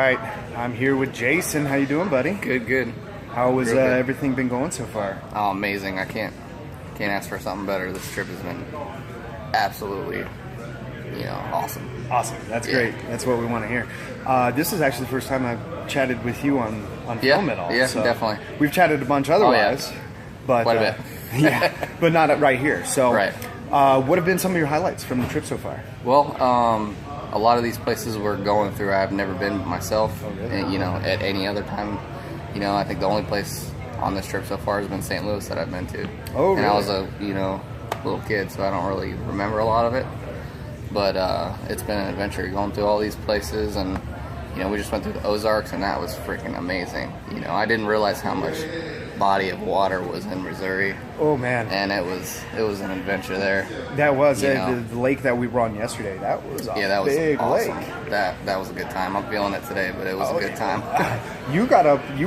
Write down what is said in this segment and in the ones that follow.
right, I'm here with Jason. How you doing, buddy? Good. How has everything been going so far? Oh, amazing. I can't ask for something better. This trip has been absolutely, awesome. Awesome. That's great. That's what we want to hear. This is actually the first time I've chatted with you on film at all. Yeah, so definitely. We've chatted a bunch otherwise, but quite a bit. yeah, but not right here. So, right. What have been some of your highlights from the trip so far? Well, a lot of these places we're going through, I've never been myself. Oh, really? And, at any other time. I think the only place on this trip so far has been St. Louis that I've been to. Oh, really? And I was a little kid, so I don't really remember a lot of it. But it's been an adventure going through all these places, and we just went through the Ozarks, and that was freaking amazing. I didn't realize how much body of water was in Missouri. Oh man! And it was an adventure there. That was the lake that we were on yesterday. That was that was big awesome. lake. That was a good time. I'm feeling it today, but it was a good time. You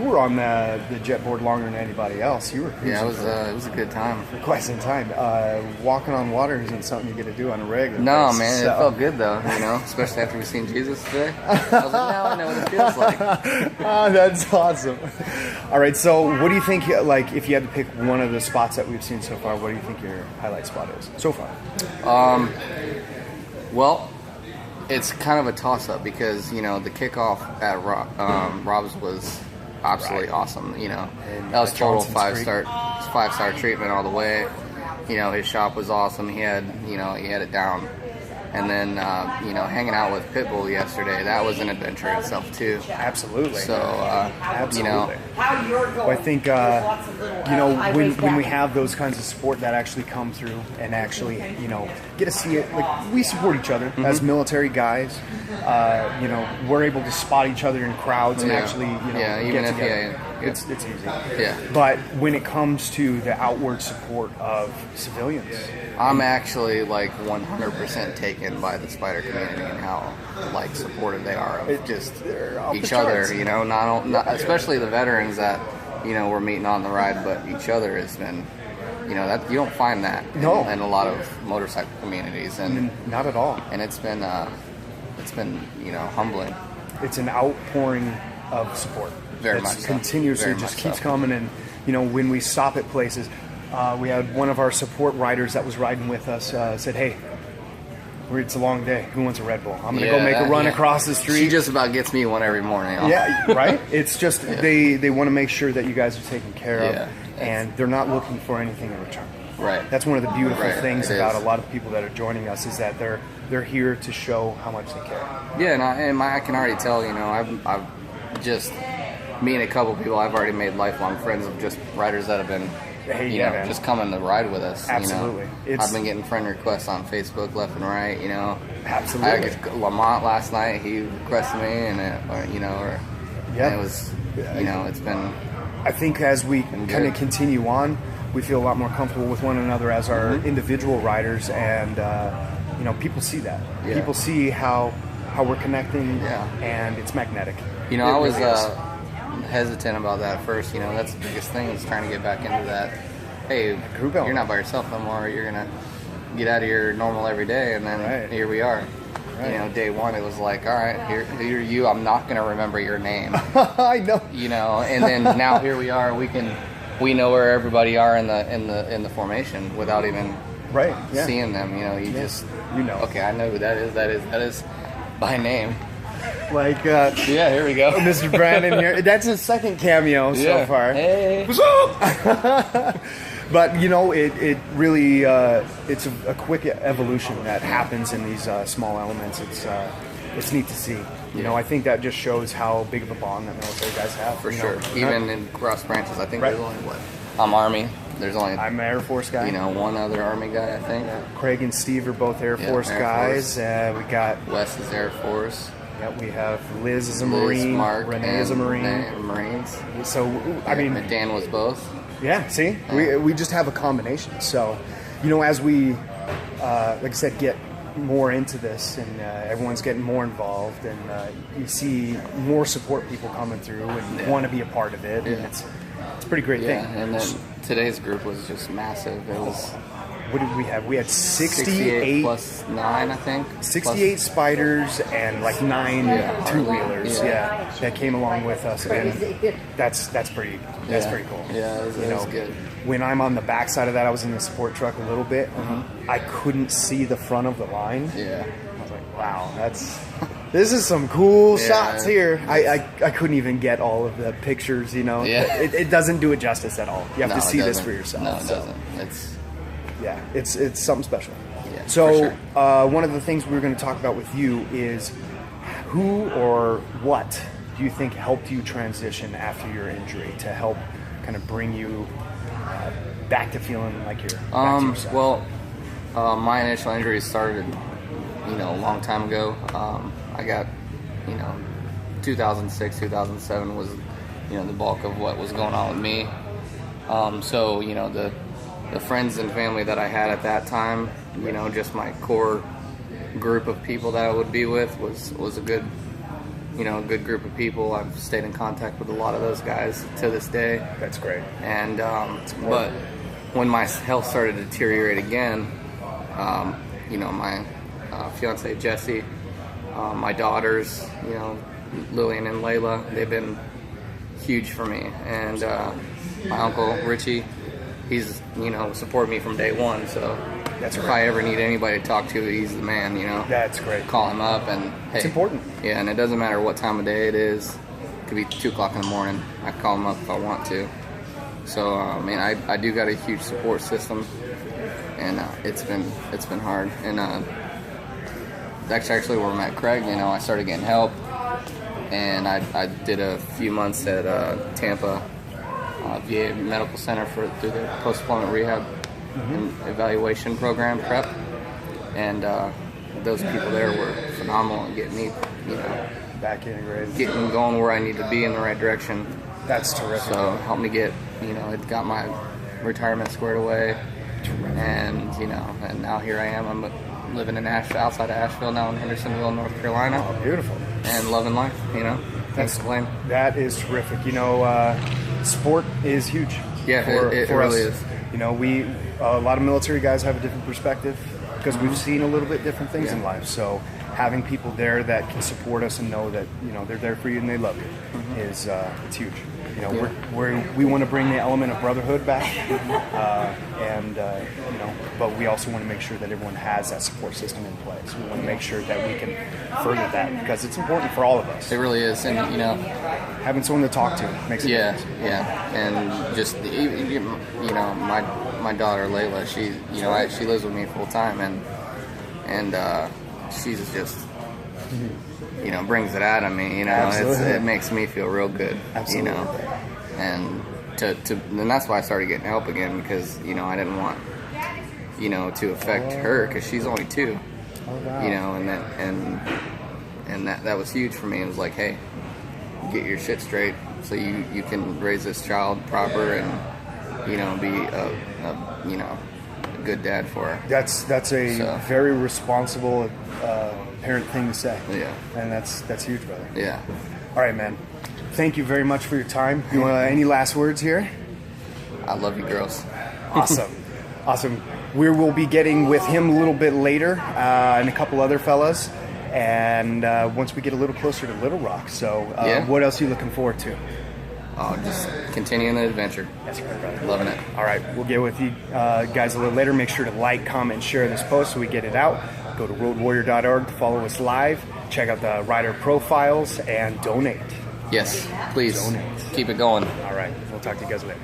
were on the jet board longer than anybody else. You were it was a good time for quite some time. Walking on water isn't something you get to do on a regular. No, basis, man, it felt good though. Especially after we've seen Jesus today. I was like, now I know what it feels like. Oh, that's awesome. All right, so what do you think? Like, if you had to pick one of the spots that we've seen so far, what do you think your highlight spot is so far? Well, it's kind of a toss-up because the kickoff at Rob's was absolutely awesome. That was total five-star treatment all the way. His shop was awesome. He had it down. And then, hanging out with Pitbull yesterday, that was an adventure itself, too. Absolutely. So, Well, I think, when we have those kinds of support that actually come through and actually, get to see it, like, we support each other as military guys. We're able to spot each other in crowds and actually, even get if together. It's easy. Yeah. But when it comes to the outward support of civilians, I'm actually 100% taken by the spider community and how supportive they are of each other. Not especially the veterans that we're meeting on the ride, but each other has been. That you don't find that in a lot of motorcycle communities, and not at all. And it's been humbling. It's an outpouring of support. Very much so. Continuously just keeps coming, and when we stop at places, we had one of our support riders that was riding with us said, "Hey, it's a long day. Who wants a Red Bull? I'm gonna go make a run across the street." She just about gets me one every morning. Yeah, right. It's just they want to make sure that you guys are taken care of, and they're not looking for anything in return. Right. That's one of the beautiful things about a lot of people that are joining us is that they're here to show how much they care. Yeah, and I can already tell. I've just me and a couple people. I've already made lifelong friends of just riders that have been. Just coming to ride with us. Absolutely. I've been getting friend requests on Facebook left and right. Absolutely. Lamont last night, he requested me, and it was, it's been. I think as we kind of continue on, we feel a lot more comfortable with one another as our individual riders, and people see that. Yeah. People see how we're connecting, and it's magnetic. I was. Hesitant about that at first. That's the biggest thing is trying to get back into that. Hey, you're not by yourself no more. You're gonna get out of your normal everyday, and then here we are. Right. Day one it was like, all right, here you. I'm not gonna remember your name. I know. And then now here we are. We know where everybody are in the formation without even seeing them. Okay, I know who that is. That is by name. Here we go. Mr. Brandon here. That's his second cameo so far. Hey, what's up? But it really it's a quick evolution that happens in these small elements. It's neat to see. I think that just shows how big of a bond that military guys have. For sure. Even in cross branches, I think there's only I'm Army. I'm an Air Force guy. One other Army guy, I think. Craig and Steve are both Air Force guys. We got Wes is Air Force. Yeah, we have Liz as a Marine, Mark, Renee as a Marine. Marines. So, Dan was both. Yeah, see? We just have a combination. So, as we, like I said, get more into this and everyone's getting more involved and you see more support people coming through and want to be a part of it. And it's a pretty great thing. And then today's group was just massive. It was what did we have? We had 68 plus 9, I think. 68 plus spiders and like 9 two-wheelers, that came along with us, and that's pretty cool. Yeah, it was good. When I'm on the backside of that, I was in the support truck a little bit. I couldn't see the front of the line. Yeah, I was like, wow, this is some cool shots here. I couldn't even get all of the pictures, you know. Yeah. It doesn't do it justice at all. You have to see this for yourself. No, it doesn't. It's something special. Yeah, so sure. One of the things we're going to talk about with you is who or what do you think helped you transition after your injury to help kind of bring you back to feeling like you're back to yourself? Well, my initial injury started, a long time ago. I got, 2006, 2007 was, the bulk of what was going on with me. So, the friends and family that I had at that time, just my core group of people that I would be with was a good, good group of people. I've stayed in contact with a lot of those guys to this day. That's great. And, but when my health started to deteriorate again, my fiance Jesse, my daughters, Lillian and Layla, they've been huge for me. And my uncle Richie, he's supported me from day one. So that's if great. I ever need anybody to talk to, he's the man. That's great. Call him up, and hey, it's important. Yeah, and it doesn't matter what time of day it is. It could be 2 o'clock in the morning. I call him up if I want to. So I do got a huge support system, and it's been hard. And that's actually where I met Craig. I started getting help, and I did a few months at Tampa VA Medical Center through the post-deployment rehab and evaluation program prep, and those people there were phenomenal in getting me, back integrated, getting going where I need to be in the right direction. That's terrific. So helped me get, it got my retirement squared away, and and now here I am. I'm living in Asheville, outside of Asheville now in Hendersonville, North Carolina. Oh, beautiful. And loving life. Thanks, Glenn. That is terrific. Sport is huge. Yeah, it really is. We a lot of military guys have a different perspective because we've seen a little bit different things in life. So having people there that can support us and know that they're there for you and they love you is it's huge. We want to bring the element of brotherhood back, but we also want to make sure that everyone has that support system in place. We want to make sure that we can further that because it's important for all of us. It really is, and having someone to talk to makes it difference. And just my daughter Layla, she lives with me full time, and she's just brings it out of me. It makes me feel real good. Absolutely. And and that's why I started getting help again because I didn't want to affect her because she's only 2. Oh, wow. And that was huge for me. It was like, hey, get your shit straight so you can raise this child proper and be a good dad for her. That's a very responsible parent thing to say. Yeah. And that's huge, brother. Yeah. All right, man. Thank you very much for your time. You want any last words here? I love you, girls. Awesome. We will be getting with him a little bit later and a couple other fellas. And once we get a little closer to Little Rock. So what else are you looking forward to? Just continuing the adventure. That's right, brother. Loving it. All right. We'll get with you guys a little later. Make sure to like, comment, and share this post so we get it out. Go to roadwarrior.org to follow us live. Check out the rider profiles and donate. Yes, please. Donate. Keep it going. All right. We'll talk to you guys later.